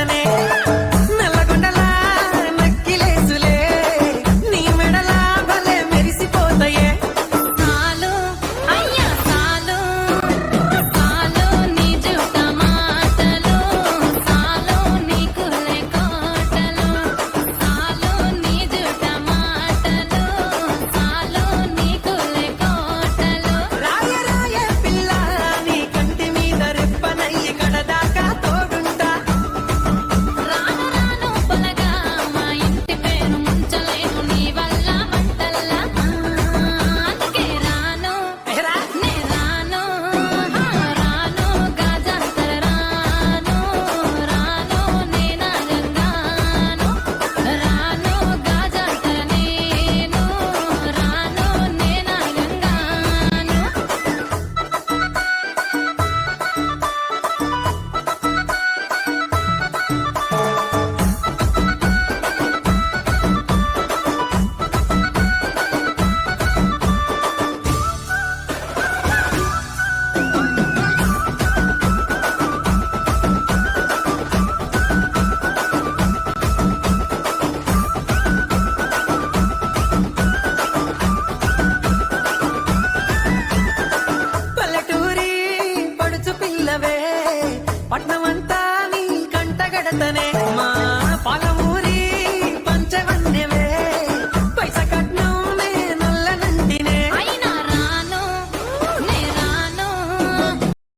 కడతనే నల్లగొండలా నక్కిలేసులే నీ మెడలా భలే మెరిసిపోతాయే సాలు అయ్యా సాలు సాలు నీ జుట మాటలు సాలు నీ కులే కోటలు సాలు నీ జుట మాటలు సాలు నీ కులే కోటలు రాయ రాయ పిల్ల నీ కంటి మీద రెప్పనయ్యి కడదాకా తోడుంటా రాను రాను పొలగా మా ఇంటి పేరు ముంచలేను నీ వల్ల మంటల్లా అందుకే రాను ఏరా నే రాను రాను గాజంతర రాను రాను నేనా గంగాను రాను గాజంతర నేను రాను నేనా గంగాను పల్లెటూరి పడుచు పిల్లవే పట్నమంతా నీ కంటగడతనే మా